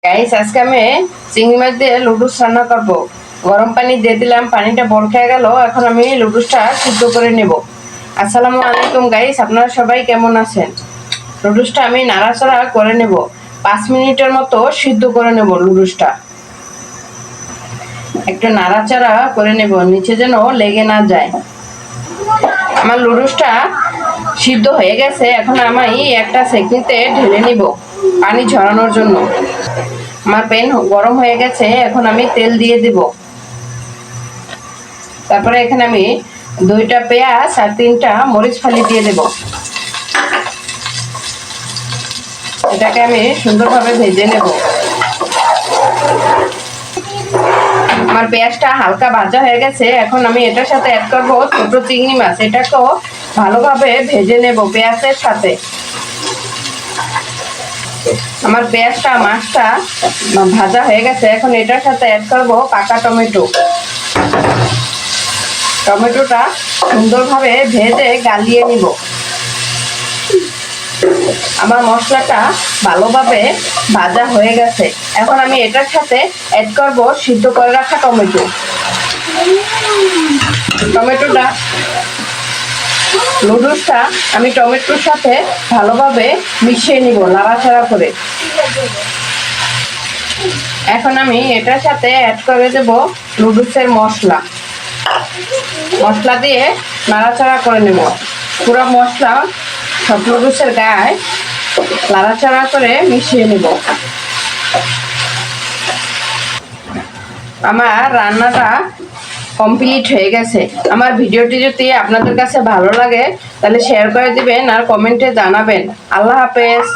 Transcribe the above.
Guys আজকে আমি চিংড়ি মাছ দিয়ে লুডুস রান্না করব। গরম পানি দিয়ে দিলাম, পানিটা বল খেয়ে গেল। এখন আমি লুডুসটা সিদ্ধ করে নেব। আসসালামু আলাইকুম গাইস, আপনারা সবাই কেমন আছেন? লুডুসটা আমি নাড়াচাড়া করে নেব, 5 মিনিটের মতো সিদ্ধ করে নেব। লুডুসটা একটু নাড়াচাড়া করে নেব, নিচে যেন লেগে না যায়। আমার লুডুসটা সিদ্ধ হয়ে গেছে। এখন আমি একটা সেকনিতে ঢেলে নিব পানি ঝরানোর জন্য। আমার প্যান গরম হয়ে গেছে, এখন আমি তেল দিয়ে দিব। তারপরে এখানে আমি 2টা পেঁয়াজ আর 3টা মরিচ ফালি দিয়ে দেব। এটাকে আমি সুন্দরভাবে ভেজে নেব। আমার পেঁয়াজটা হালকা ভাজা হয়ে গেছে। এখন আমি এটার সাথে অ্যাড করব ছোট চিংড়ি মাছ। এটাকেও ভালোভাবে ভেজে নেব পেঁয়াজের সাথে। আমার পেঁয়াজটা মাছটা ভাজা হয়ে গেছে। এখন এটার সাথে অ্যাড করব পাকা টমেটো। টমেটোটা সুন্দরভাবে ভেজে গালিয়ে নিব। আমার মশলাটা ভালোভাবে ভাজা হয়ে গেছে। এখন আমি এটার সাথে অ্যাড করব সিদ্ধ করে রাখা টমেটো। টমেটোটা লুডুসটা আমি টমেটোর সাথে ভালোভাবে মিশিয়ে নিব নাড়াচাড়া করে। এখন আমি এটার সাথে অ্যাড করে দেব লুডুসের মশলা। মশলা দিয়ে নাড়াচাড়া করে নেব। পুরো মশলা সব লুডুসের গায়ে নাড়াচাড়া করে মিশিয়ে নেব। আমার রান্নাটা কমপ্লিট হয়ে গেছে। আমার ভিডিওটি যদি আপনাদের কাছে ভালো লাগে তাহলে শেয়ার করে দিবেন আর কমেন্টে জানাবেন। আল্লাহ হাফেজ।